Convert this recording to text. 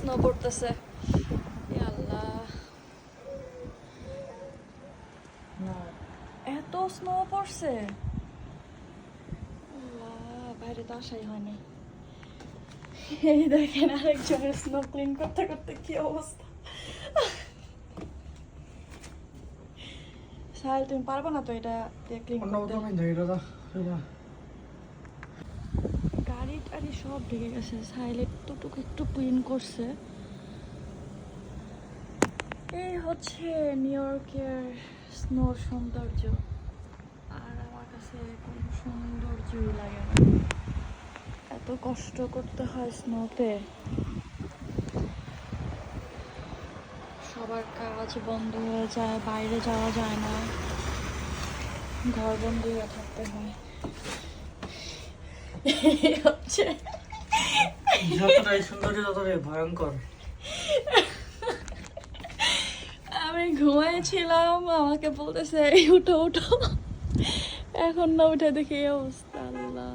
Snow পড়তেছে। আল্লাহ, এত snow পড়ছে, বাইরে তো আসাই হয়নি। এই দেখেন আরেকজনের স্নো ক্লিন করতে করতে কি অবস্থা। সাহেল তুমি পারবো না তো এটা ক্লিন করতে? গাড়ি টাড়ি সব ঢেকে গেছে। সাহেল একটুটুকু একটু ক্লিন করছে। এই হচ্ছে নিউ ইয়র্কের স্নোর সৌন্দর্য। আর আমার কাছে কোনো সৌন্দর্যই লাগে না, এত কষ্ট করতে হয় স্নোতে। সবার কাজ বন্ধ হয়ে যায়, বাইরে যাওয়া যায় না, ঘর বন্দি হয়ে থাকতে হয়। হচ্ছে যতটাই সৌন্দর্য ততটাই ভয়ঙ্কর। আমি ঘুমাইছিলাম, আমাকে বলতেছে উঠো উঠো, এখন না উঠে দেখি এই অবস্থা। আল্লাহ।